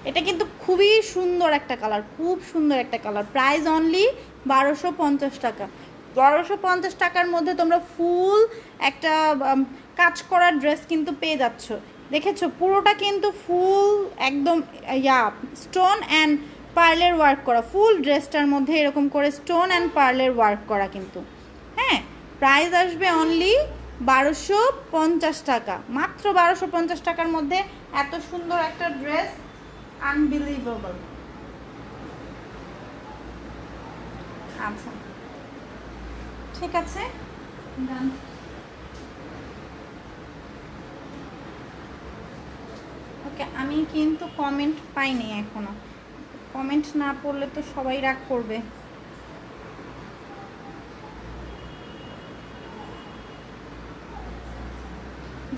এটা কিন্তু খুবই সুন্দর একটা কালার, খুব সুন্দর একটা কালার। প্রাইস অনলি 1250 টাকা। 1250 টাকার মধ্যে তোমরা ফুল একটা কাজ করা ড্রেস কিন্তু পেয়ে যাচ্ছ। দেখেছো, পুরোটা কিন্তু ফুল একদম স্টোন অ্যান্ড পার্লের ওয়ার্ক করা, ফুল ড্রেসটার মধ্যে এরকম করে স্টোন অ্যান্ড পার্লের ওয়ার্ক করা কিন্তু। হ্যাঁ, প্রাইস আসবে অনলি 1250 টাকা, মাত্র 1250 টাকার মধ্যে এত সুন্দর একটা ড্রেস, আনবিলিভেবল। আচ্ছা, ঠিক আছে, ডান। ওকে, আমি কিন্তু কমেন্ট পাইনি এখনো, কমেন্ট না পড়লে তো সবাই রাগ করবে।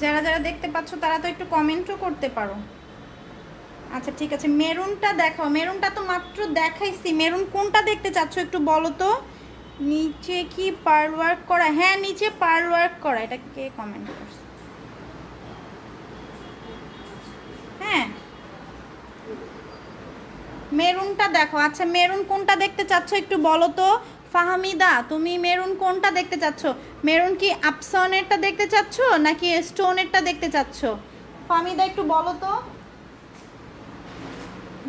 যারা যারা দেখতে পাচ্ছ তারা তো একটু কমেন্টও করতে পারো। আচ্ছা, ঠিক আছে, মেরুনটা দেখাও। মেরুনটা তো মাত্র দেখাইছি, মেরুন কোনটা দেখতে চাচ্ছ একটু বলো তো। নিচে কি পার্ল ওয়ার্ক করা? হ্যাঁ, নিচে পার্ল ওয়ার্ক করা। এটা কে কমেন্ট করছে? হ্যাঁ, মেরুনটা দেখো। আচ্ছা, মেরুন কোনটা দেখতে চাচ্ছ একটু বলো তো। ফাহমিদা, তুমি মেরুন কোনটা দেখতে চাচ্ছ? মেরুন কি আপসনেরটা দেখতে চাচ্ছ নাকি স্টোনেরটা দেখতে চাচ্ছ? ফাহমিদা একটু বলো তো,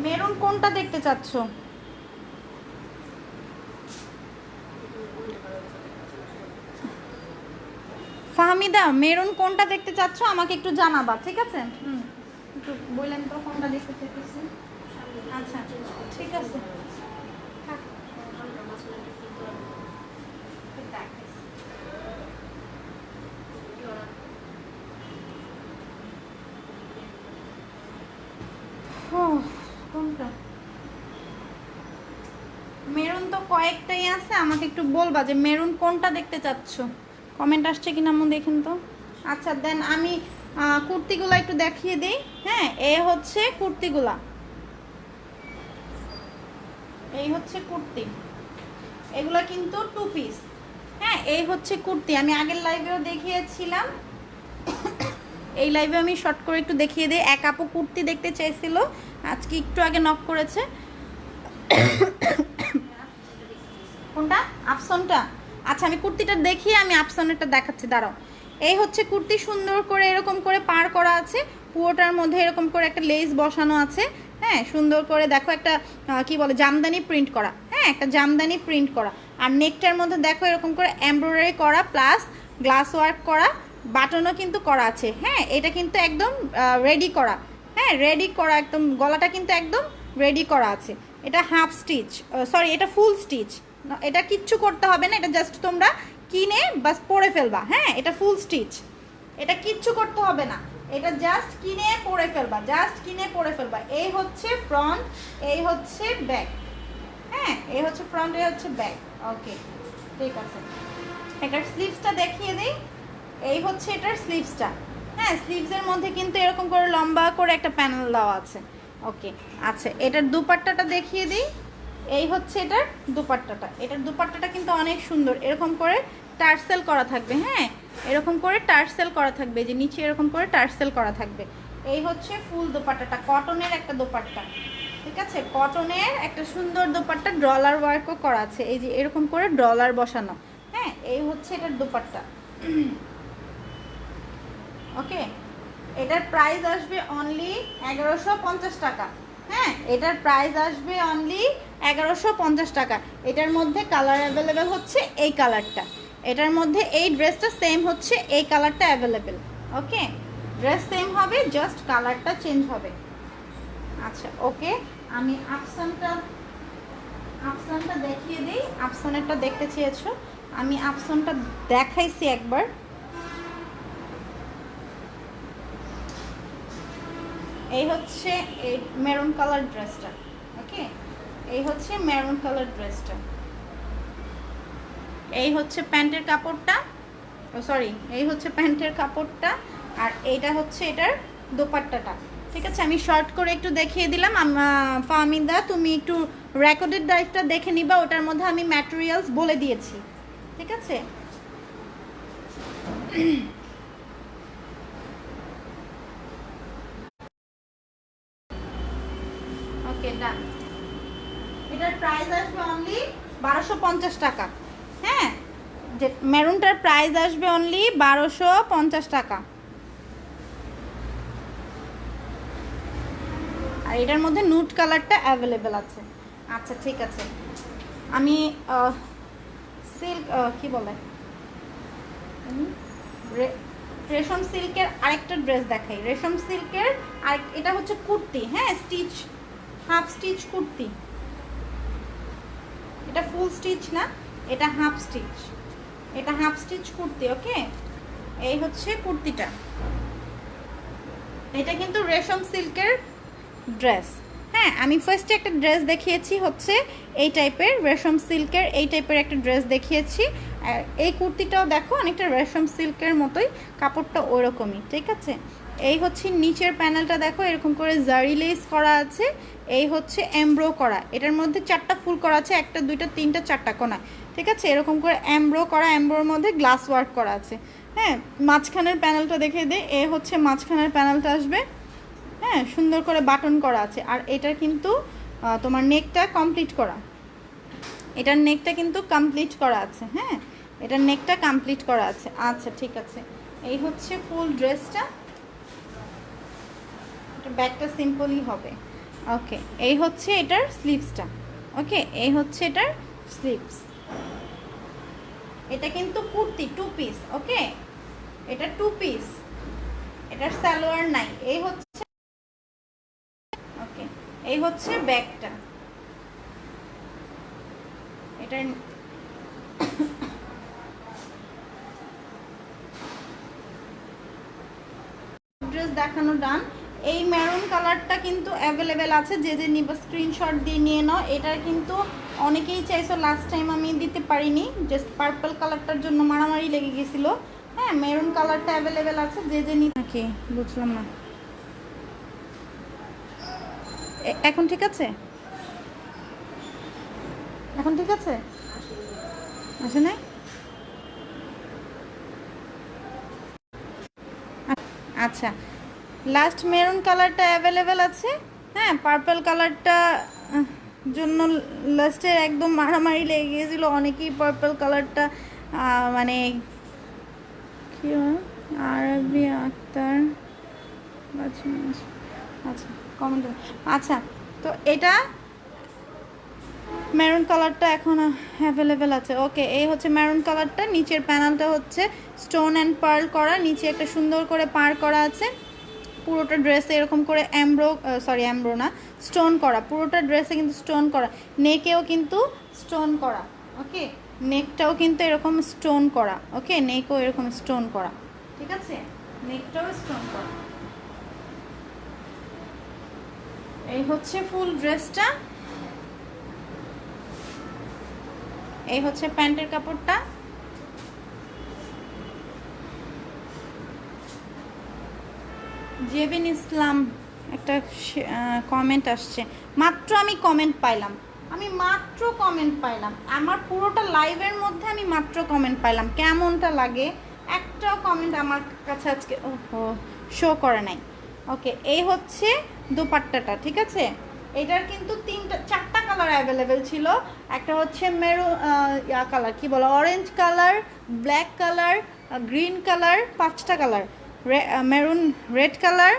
মেরুন কোনটা দেখতে চাচ্ছ? ফাহমিদা, মেরুন কোনটা দেখতে চাচ্ছ আমাকে একটু জানাবা, ঠিক আছে? একটু বললেন তো কোনটা দেখতে চাইতেছি। আচ্ছা, ঠিক আছে। কোনটা? মেরুন তো কয়েকটাই আছে, আমাকে একটু বলবা যে মেরুন কোনটা দেখতে চাচ্ছ। কমেন্ট আসছে কিনা আমি দেখেন তো। আচ্ছা, দেন আমি কুর্তিগুলো একটু দেখিয়ে দিই। হ্যাঁ, এ হচ্ছে কুর্তিগুলা, এই হচ্ছে কুর্তি, এগুলা কিন্তু 2 পিস। হ্যাঁ, এই হচ্ছে কুর্তি, আমি আগের লাইভেও দেখিয়েছিলাম, এই লাইভে আমি শর্ট করে একটু দেখিয়ে দিই। এক আপু কুর্তি দেখতে চাইছিল, আজকে একটু আগে নক করেছে। কোনটা? আফসনটা? আচ্ছা, আমি কুর্তিটা দেখিয়ে আমি আফসনেরটা দেখাচ্ছি, দাঁড়াও। এই হচ্ছে কুর্তি, সুন্দর করে এরকম করে পার করা আছে, পুরোটার মধ্যে এরকম করে একটা লেস বসানো আছে। হ্যাঁ, সুন্দর করে দেখো একটা কি বলে জামদানি প্রিন্ট করা। হ্যাঁ, একটা জামদানি প্রিন্ট করা, আর নেকটার মধ্যে দেখো এরকম করে এমব্রয়ডারি করা প্লাস গ্লাস ওয়ার্ক করা, বাটনও কিন্তু করা আছে। হ্যাঁ, এটা কিন্তু একদম রেডি করা। হ্যাঁ, রেডি করা একদম, গলাটা কিন্তু একদম রেডি করা আছে। এটা হাফ স্টিচ, সরি এটা ফুল স্টিচ, এটা কিচ্ছু করতে হবে না, এটা জাস্ট তোমরা কিনে বাস পরে ফেলবা। হ্যাঁ, এটা ফুল স্টিচ, এটা কিচ্ছু করতে হবে না, এটা জাস্ট কিনে পরে ফেলবা, জাস্ট কিনে পরে ফেলবা। এই হচ্ছে ফ্রন্ট, এই হচ্ছে ব্যাক। হ্যাঁ, এই হচ্ছে ফ্রন্ট, এই হচ্ছে ব্যাক। ওকে, ঠিক আছে। এটার স্লিভসটা দেখিয়ে দিই। এই হচ্ছে এটার স্লিভসটা। হ্যাঁ, স্লিভসের মধ্যে কিন্তু এরকম করে লম্বা করে একটা প্যানেল দেওয়া আছে। ওকে, আচ্ছা, এটার দুপাট্টাটা দেখিয়ে দিই। এই হচ্ছে এটার দুপাট্টাটা। এটার দুপাট্টাটা কিন্তু অনেক সুন্দর, এরকম করে টার্সেল করা থাকবে। হ্যাঁ, এরকম করে টার্সেল করা থাকবে, যে নিচে এরকম করে টার্সেল করা থাকবে। এই হচ্ছে ফুল দোপাট্টাটা, কটনের একটা দোপাট্টা। ঠিক আছে, কটনের একটা সুন্দর দোপাট্টা, ডলার ওয়ার্কও করা আছে, এই যে এরকম করে ডলার বসানো। হ্যাঁ, এই হচ্ছে এটার দোপাট্টা। ওকে, এটার প্রাইস আসবে অনলি 1150 টাকা। হ্যাঁ, এটার প্রাইস আসবে অনলি 1150 টাকা। এটার মধ্যে কালার অ্যাভেলেবেল হচ্ছে এই কালারটা, এটার মধ্যে এই ড্রেসটা সেম হচ্ছে এই কালারটা অ্যাভেলেবেল। ওকে, ড্রেস সেম হবে, জাস্ট কালারটা চেঞ্জ হবে। আচ্ছা, ওকে, আমি আফসানটা দেখিয়ে দিই। আফসানেরটা দেখতে চেয়েছো, আমি আফসানটা দেখাইছি একবার। এই হচ্ছে এই মেরুন কালার ড্রেসটা। ওকে, এই হচ্ছে মেরুন কালার ড্রেসটা। এই হচ্ছে প্যান্টের কাপড়টা, সরি, এই হচ্ছে প্যান্টের কাপড়টা, আর এইটা হচ্ছে এটার দোপাট্টাটা। ঠিক আছে, আমি শর্ট করে একটু দেখিয়ে দিলাম। ফাহমিদা, তুমি একটু রেকর্ডেড ড্রাইভটা দেখে নিবা, ওটার মধ্যে আমি ম্যাটেরিয়ালস বলে দিয়েছি। ঠিক আছে, ওকে, ডান। এটার প্রাইস আসবে অনলি 1250 টাকা। হ্যাঁ, যে মেরুনটার প্রাইস আসবে অনলি 1250 টাকা। আর এটার মধ্যে নুট কালারটা অ্যাভেলেবেল আছে। আচ্ছা, ঠিক আছে, আমি সিল্ক কি বলে, রেশম সিল্কের আরেকটা ড্রেস দেখাই। রেশম সিল্কের আরেক, এটা হচ্ছে কুর্তি। হ্যাঁ, স্টিচ, হাফ স্টিচ কুর্তি। এটা ফুল স্টিচ না, এটা হাফ স্টিচ, এটা হাফ স্টিচ কুর্তি। ওকে, এই হচ্ছে কুর্তিটা। এটা কিন্তু রেশম সিল্কের ড্রেস। হ্যাঁ, আমি ফার্স্টে একটা ড্রেস দেখিয়েছি হচ্ছে এই টাইপের রেশম সিল্কের, এই টাইপের একটা ড্রেস দেখিয়েছি। আর এই কুর্তিটাও দেখো অনেকটা রেশম সিল্কের মতোই, কাপড়টা ওরকমই। ঠিক আছে, এই হচ্ছে নিচের প্যানেলটা দেখো, এরকম করে জারি লেস করা আছে। এই হচ্ছে এমব্রো করা, এটার মধ্যে 4টা ফুল করা আছে, 1টা 2টা 3টা 4টা কোণা। ঠিক আছে, এরকম করে এমব্রো করা, এমব্রোর মধ্যে গ্লাস ওয়ার্ক করা আছে। হ্যাঁ, মাঝখানের প্যানেলটা দেখে দিই। এ হচ্ছে মাঝখানের প্যানেলটা আসবে। হ্যাঁ, সুন্দর করে বাটন করা আছে। আর এটার কিন্তু তোমার নেকটা কমপ্লিট করা, এটার নেকটা কিন্তু কমপ্লিট করা আছে। হ্যাঁ, এটার নেকটা কমপ্লিট করা আছে। আচ্ছা, ঠিক আছে, এই হচ্ছে ফুল ড্রেসটা। এটা ব্যাকটা সিম্পলই হবে। ওকে, এই হচ্ছে এটার স্লিভসটা। ওকে, এই হচ্ছে এটার স্লিভস। এটা কিন্তু কুর্তি 2 পিস। ওকে, এটা 2 পিস, এটার সালোয়ার নাই। এই হচ্ছে, ওকে, এই হচ্ছে ব্যাকটা। এটার ড্রেস দেখানো ডান। এই মেরুন কালারটা কিন্তু অ্যাভেলেবেল আছে, যে যে নিবা স্ক্রিনশট দিয়ে নিয়ে নাও। এটার কিন্তু অনেকেই চাইছো, লাস্ট টাইম আমি দিতে পারিনি, জাস্ট পার্পল কালারটার জন্য মারামারি লেগে গেছিল। হ্যাঁ, মেরুন কালারটা অ্যাভেলেবেল আছে, যে যে নিতে। কি বুঝলাম না, এখন ঠিক আছে? এখন ঠিক আছে? আসে নাই? আচ্ছা, লাস্ট মেরুন কালারটা অ্যাভেলেবেল আছে। হ্যাঁ, পার্পল কালারটা জন্য লাস্টে একদম মারামারি লেগে গিয়েছিলো, অনেকেই পার্পল কালারটা মানে কি আরবি আক্তার, আচ্ছা কমেন্ট। আচ্ছা, তো এটা মেরুন কালারটা এখন অ্যাভেলেবেল আছে। ওকে, এই হচ্ছে মেরুন কালারটা। নিচের প্যানেলটা হচ্ছে স্টোন অ্যান্ড পার্ল করা, নিচে একটা সুন্দর করে পার করা আছে। পুরোটা ড্রেসে এরকম করে এমব্রো না, স্টোন করা, পুরোটা ড্রেসে কিন্তু স্টোন করা। নেকেও কিন্তু স্টোন করা। ওকে, নেকটাও কিন্তু এরকম স্টোন করা। ওকে, নেকও এরকম স্টোন করা। ঠিক আছে, নেকটাও স্টোন করা। এই হচ্ছে ফুল ড্রেসটা, এই হচ্ছে প্যান্টের কাপড়টা। জেবিন ইসলাম একটা কমেন্ট আসছে, মাত্র আমি কমেন্ট পাইলাম, আমার পুরোটা লাইভের মধ্যে আমি মাত্র কমেন্ট পাইলাম। কেমনটা লাগে? একটাও কমেন্ট আমার কাছে আজকে শো করে নাই। ওকে, এই হচ্ছে দোপাট্টাটা, ঠিক আছে? এটার কিন্তু 4টা কালার অ্যাভেলেবেল ছিল। একটা হচ্ছে কালার কি বলো, orange colour, black colour, green colour, 5টা কালার, মেরুন, রেড কালার,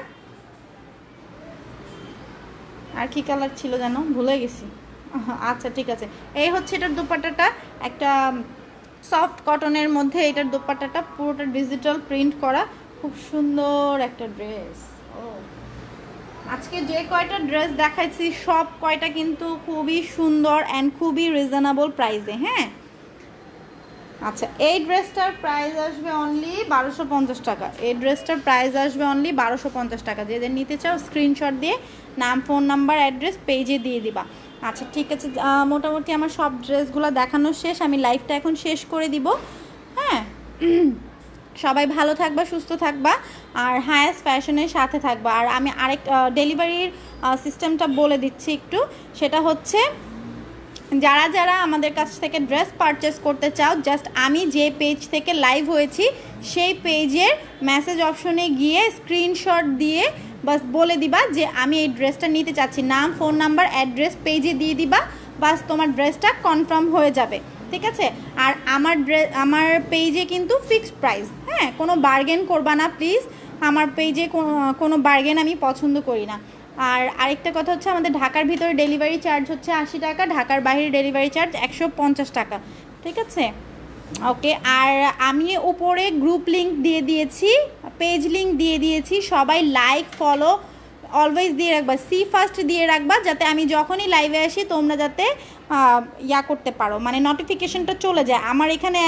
আর কি কালার ছিল যেন ভুলে গেছি। আচ্ছা ঠিক আছে, এই হচ্ছে এটার দোপাট্টাটা, একটা সফট কটনের মধ্যে এটার দোপাট্টাটা, পুরোটা ডিজিটাল প্রিন্ট করা, খুব সুন্দর একটা ড্রেস। ও আজকে যে কয়টা ড্রেস দেখাইছি সব কয়টা কিন্তু খুবই সুন্দর অ্যান্ড খুবই রিজনেবল প্রাইসে। হ্যাঁ, আচ্ছা, এই ড্রেসটার প্রাইস আসবে অনলি 1250 টাকা। এই ড্রেসটার প্রাইস আসবে অনলি 1250 টাকা। যে নিতে চাও স্ক্রিনশট দিয়ে নাম, ফোন নাম্বার, অ্যাড্রেস পেজে দিয়ে দিবা। আচ্ছা ঠিক আছে, মোটামুটি আমার সব ড্রেসগুলো দেখানো শেষ, আমি লাইভটা এখন শেষ করে দিব। হ্যাঁ, সবাই ভালো থাকবা, সুস্থ থাকবা, আর হায়েস্ট ফ্যাশনের সাথে থাকবা। আর আমি আরেক ডেলিভারির সিস্টেমটা বলে দিচ্ছি একটু, সেটা হচ্ছে যারা যারা আমাদের কাছ থেকে ড্রেস পারচেস করতে চাও, জাস্ট আমি যে পেজ থেকে লাইভ হয়েছি সেই পেজের মেসেজ অপশনে গিয়ে স্ক্রিনশট দিয়ে বাস বলে দিবা যে আমি এই ড্রেসটা নিতে চাচ্ছি, নাম, ফোন নাম্বার, অ্যাড্রেস পেজে দিয়ে দিবা, বাস তোমার ড্রেসটা কনফার্ম হয়ে যাবে। ঠিক আছে? আর আমার পেজে কিন্তু ফিক্সড প্রাইস। হ্যাঁ, কোনো বার্গেন করবা না প্লিজ, আমার পেজে কোনো বার্গেন আমি পছন্দ করি না। আর আরেকটা কথা হচ্ছে, আমাদের ঢাকার ভিতরে ডেলিভারি চার্জ হচ্ছে 80 টাকা, ঢাকার বাইরে ডেলিভারি চার্জ 150 টাকা। ঠিক আছে? ওকে, আর আমি উপরে গ্রুপ লিঙ্ক দিয়ে দিয়েছি, পেজ লিঙ্ক দিয়ে দিয়েছি, সবাই লাইক ফলো অলওয়েজ দিয়ে রাখবা, ফার্স্ট দিয়ে রাখবা, যাতে আমি যখনই লাইভে আসি তোমরা যাতে করতে পারো, মানে নোটিফিকেশনটা চলে যায় আমার এখানে।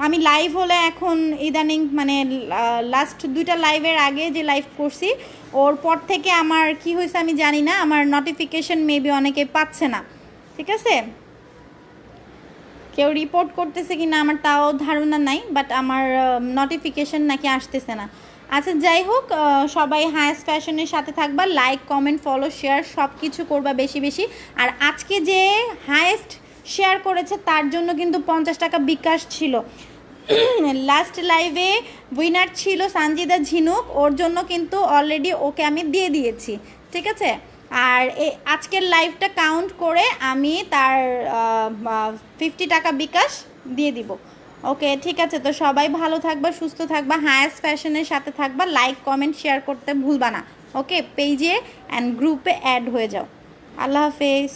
আমি লাইভ হলে এখন ইদানিং মানে লাস্ট 2টা লাইভের আগে যে লাইভ করছি ওর পর থেকে আমার কি হয়েছে আমি জানি না, আমার নোটিফিকেশন মেবি অনেকে পাচ্ছে না। ঠিক আছে, কেউ রিপোর্ট করতেছে কি না আমার তাও ধারণা নাই, বাট আমার নোটিফিকেশন নাকি আসতেছে না। আচ্ছা যাই হোক, সবাই হায়েস্ট ফ্যাশনের সাথে থাকবা, লাইক, কমেন্ট, ফলো, শেয়ার সব কিছু করবা বেশি বেশি। আর আজকে যে হায়েস্ট শেয়ার করেছে তার জন্য কিন্তু 50 টাকা বিকাশ ছিল। লাস্ট লাইভে উইনার ছিল সানজিদা ঝিনুক, ওর জন্য কিন্তু অলরেডি ওকে আমি দিয়ে দিয়েছি। ঠিক আছে, আর আজকের লাইভটা কাউন্ট করে আমি তার 50 টাকা বিকাশ দিয়ে দিব। ওকে ঠিক আছে, তো সবাই ভালো থাকবা, সুস্থ থাকবা, হায়েস্ট ফ্যাশনের সাথে থাকবা, লাইক, কমেন্ট, শেয়ার করতে ভুলবা না। ওকে, পেজে অ্যান্ড গ্রুপে অ্যাড হয়ে যাও। আল্লাহ হাফেজ।